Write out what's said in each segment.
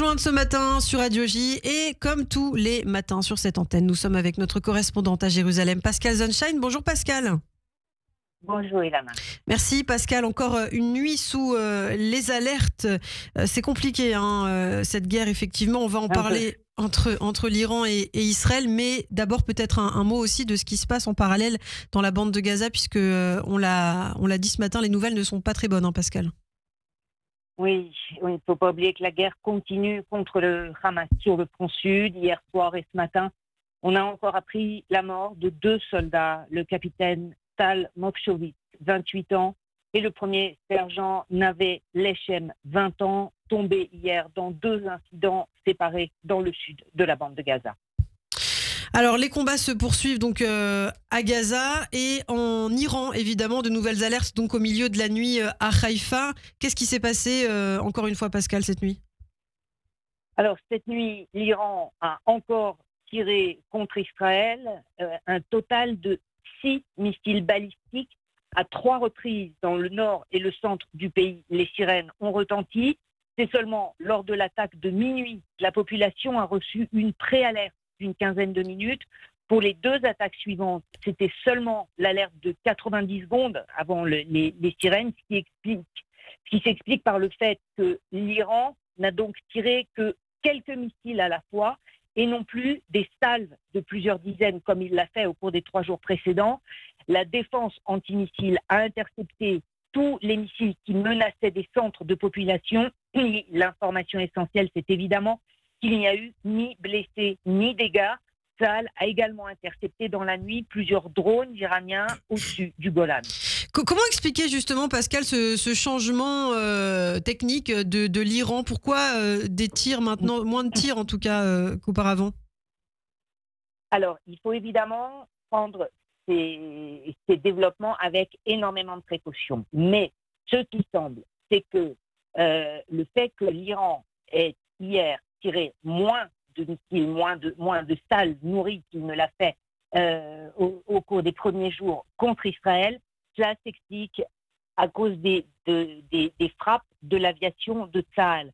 Rejoindre ce matin sur Radio J et comme tous les matins sur cette antenne, nous sommes avec notre correspondante à Jérusalem, Pascal Sunshine. Bonjour Pascal. Bonjour Ilana. Merci Pascal. Encore une nuit sous les alertes. C'est compliqué cette guerre, effectivement. On va en parler entre l'Iran et Israël, mais d'abord peut-être un mot aussi de ce qui se passe en parallèle dans la bande de Gaza, puisque on l'a dit ce matin, les nouvelles ne sont pas très bonnes, Pascal. Oui, il ne faut pas oublier que la guerre continue contre le Hamas sur le front sud. Hier soir et ce matin, on a encore appris la mort de 2 soldats, le capitaine Tal Mokshowitz, 28 ans, et le premier sergent Nave Lechem, 20 ans, tombés hier dans 2 incidents séparés dans le sud de la bande de Gaza. Alors, les combats se poursuivent donc à Gaza et en Iran, évidemment, de nouvelles alertes donc au milieu de la nuit à Haïfa. Qu'est-ce qui s'est passé, encore une fois, Pascal, cette nuit ? Alors, cette nuit, l'Iran a encore tiré contre Israël un total de 6 missiles balistiques à 3 reprises dans le nord et le centre du pays. Les sirènes ont retenti. C'est seulement lors de l'attaque de minuit que la population a reçu une préalerte d'une quinzaine de minutes. Pour les 2 attaques suivantes, c'était seulement l'alerte de 90 secondes avant les sirènes, ce qui s'explique par le fait que l'Iran n'a donc tiré que quelques missiles à la fois et non plus des salves de plusieurs dizaines comme il l'a fait au cours des 3 jours précédents. La défense antimissiles a intercepté tous les missiles qui menaçaient des centres de population. Et l'information essentielle, c'est évidemment qu'il n'y a eu ni blessés ni dégâts. Tsahal a également intercepté dans la nuit plusieurs drones iraniens au-dessus du Golan. Comment expliquer justement, Pascal, ce changement technique de l'Iran ? Pourquoi des tirs maintenant, moins de tirs en tout cas qu'auparavant ? Alors, il faut évidemment prendre ces développements avec énormément de précautions. Mais ce qui semble, c'est que le fait que l'Iran ait hier tiré moins de missiles, moins de salles nourries qu'il ne l'a fait au cours des premiers jours contre Israël, cela s'explique à cause des frappes de l'aviation de Tsahal.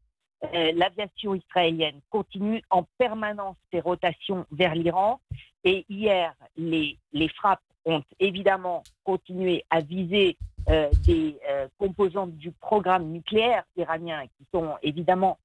L'aviation israélienne continue en permanence ses rotations vers l'Iran et hier, les frappes ont évidemment continué à viser des composantes du programme nucléaire iranien qui sont évidemment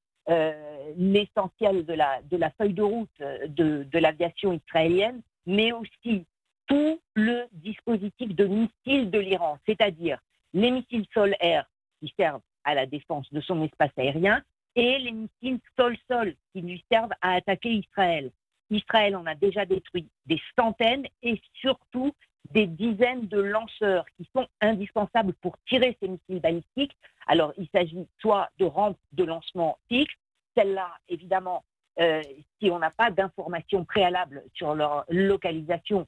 l'essentiel de la feuille de route de l'aviation israélienne, mais aussi tout le dispositif de missiles de l'Iran, c'est-à-dire les missiles sol-air qui servent à la défense de son espace aérien et les missiles sol-sol qui lui servent à attaquer Israël. Israël en a déjà détruit des centaines et surtout des dizaines de lanceurs qui sont indispensables pour tirer ces missiles balistiques. Alors, il s'agit soit de rampes de lancement fixes, celles-là, évidemment, si on n'a pas d'informations préalables sur leur localisation,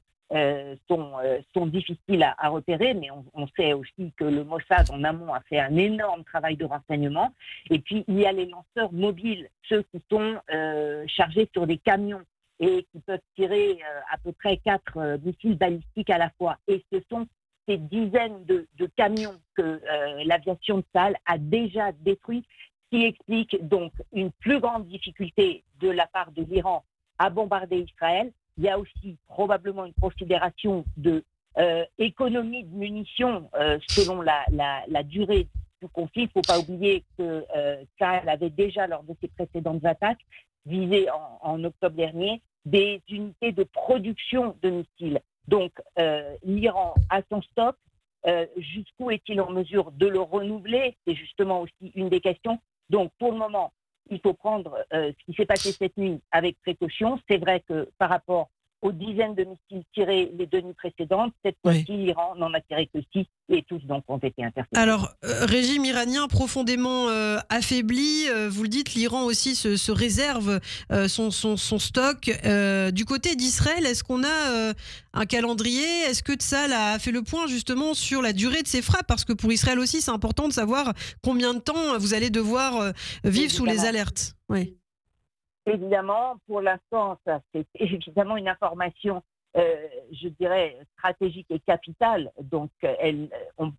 sont difficiles à repérer, mais on sait aussi que le Mossad en amont a fait un énorme travail de renseignement. Et puis, il y a les lanceurs mobiles, ceux qui sont chargés sur des camions et qui peuvent tirer à peu près 4 missiles balistiques à la fois. Et ce sont ces dizaines de camions que l'aviation de Tsahal a déjà détruits, ce qui explique donc une plus grande difficulté de la part de l'Iran à bombarder Israël. Il y a aussi probablement une considération de économie de munitions selon la durée du conflit. Il ne faut pas oublier que Tsahal avait déjà, lors de ses précédentes attaques, visé en octobre dernier, des unités de production de missiles. Donc, l'Iran a son stock. Jusqu'où est-il en mesure de le renouveler ? C'est justement aussi une des questions. Donc, pour le moment, il faut prendre ce qui s'est passé cette nuit avec précaution. C'est vrai que par rapport aux dizaines de missiles tirés les 2 nuits précédentes, cette fois-ci, l'Iran n'en a tiré que 6 et tous donc ont été interceptés. Alors, régime iranien profondément affaibli, vous le dites, l'Iran aussi se réserve son stock. Du côté d'Israël, est-ce qu'on a un calendrier ? Est-ce que Tsahal a fait le point justement sur la durée de ces frappes ? Parce que pour Israël aussi, c'est important de savoir combien de temps vous allez devoir vivre sous les alertes. Oui. Évidemment, pour l'instant, ça c'est évidemment une information je dirais, stratégique et capitale. Donc,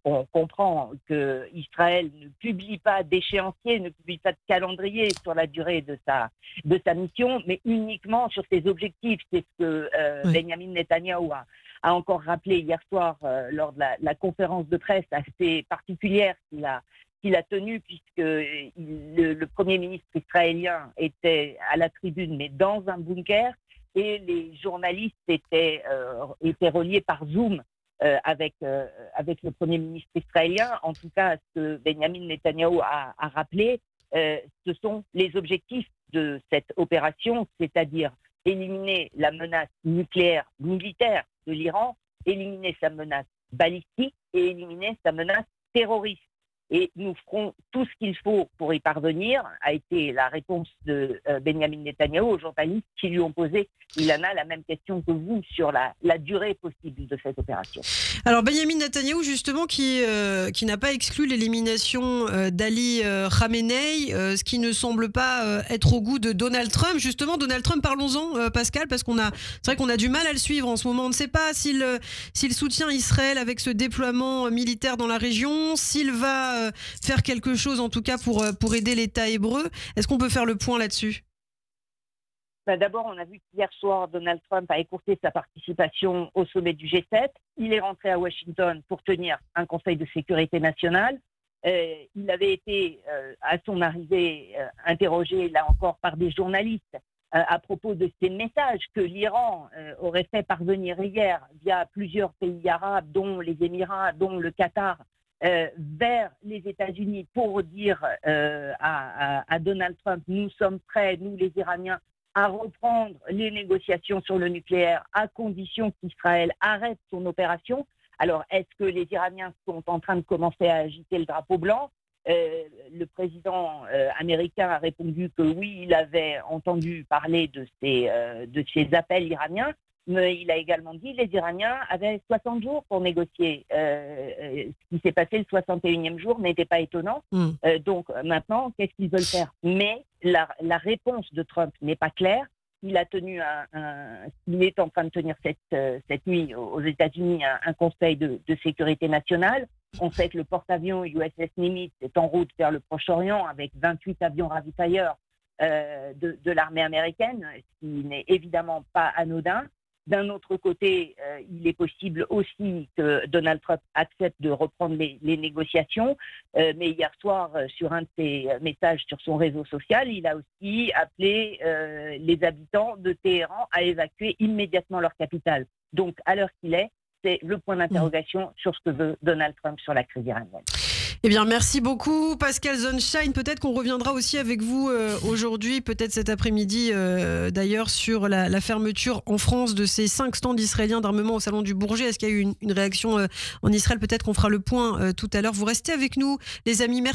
on comprend qu'Israël ne publie pas d'échéancier, ne publie pas de calendrier sur la durée de sa mission, mais uniquement sur ses objectifs. C'est ce que Benjamin Netanyahou a encore rappelé hier soir lors de la conférence de presse assez particulière qu'il a tenue, puisque le Premier ministre israélien était à la tribune, mais dans un bunker, et les journalistes étaient reliés par Zoom avec le Premier ministre israélien. En tout cas, ce que Benjamin Netanyahou a rappelé, ce sont les objectifs de cette opération, c'est-à-dire éliminer la menace nucléaire militaire de l'Iran, éliminer sa menace balistique et éliminer sa menace terroriste. Et nous ferons tout ce qu'il faut pour y parvenir, a été la réponse de Benjamin Netanyahou aux journalistes qui lui ont posé, Ilana, la même question que vous sur la durée possible de cette opération. Alors Benjamin Netanyahou, justement, qui n'a pas exclu l'élimination d'Ali Khamenei, ce qui ne semble pas être au goût de Donald Trump. Justement, Donald Trump, parlons-en, Pascal, parce c'est vrai qu'on a du mal à le suivre en ce moment. On ne sait pas s'il soutient Israël avec ce déploiement militaire dans la région, s'il va faire quelque chose, en tout cas, pour aider l'État hébreu. Est-ce qu'on peut faire le point là-dessus ? D'abord, on a vu qu'hier soir, Donald Trump a écourté sa participation au sommet du G7. Il est rentré à Washington pour tenir un conseil de sécurité nationale. Il avait été, à son arrivée, interrogé, là encore, par des journalistes à propos de ces messages que l'Iran aurait fait parvenir hier via plusieurs pays arabes, dont les Émirats, dont le Qatar, vers les États-Unis pour dire à Donald Trump, nous sommes prêts, nous les Iraniens, à reprendre les négociations sur le nucléaire à condition qu'Israël arrête son opération. Alors, est-ce que les Iraniens sont en train de commencer à agiter le drapeau blanc ? Le président américain a répondu que oui, il avait entendu parler de ces appels iraniens, mais il a également dit que les Iraniens avaient 60 jours pour négocier. Ce qui s'est passé le 61e jour n'était pas étonnant. Donc maintenant, qu'est-ce qu'ils veulent faire ? Mais la réponse de Trump n'est pas claire. Il est en train de tenir cette nuit aux États-Unis un conseil de sécurité nationale. On sait que le porte-avions USS Nimitz est en route vers le Proche-Orient avec 28 avions ravitailleurs de l'armée américaine, ce qui n'est évidemment pas anodin. D'un autre côté, il est possible aussi que Donald Trump accepte de reprendre les négociations, mais hier soir, sur un de ses messages sur son réseau social, il a aussi appelé les habitants de Téhéran à évacuer immédiatement leur capitale. Donc, à l'heure qu'il est, c'est le point d'interrogation sur ce que veut Donald Trump sur la crise iranienne. Eh bien, merci beaucoup, Pascal Zonshine. Peut-être qu'on reviendra aussi avec vous aujourd'hui, peut-être cet après-midi d'ailleurs, sur la fermeture en France de ces 5 stands israéliens d'armement au Salon du Bourget. Est-ce qu'il y a eu une réaction en Israël ? Peut-être qu'on fera le point tout à l'heure. Vous restez avec nous, les amis. Merci.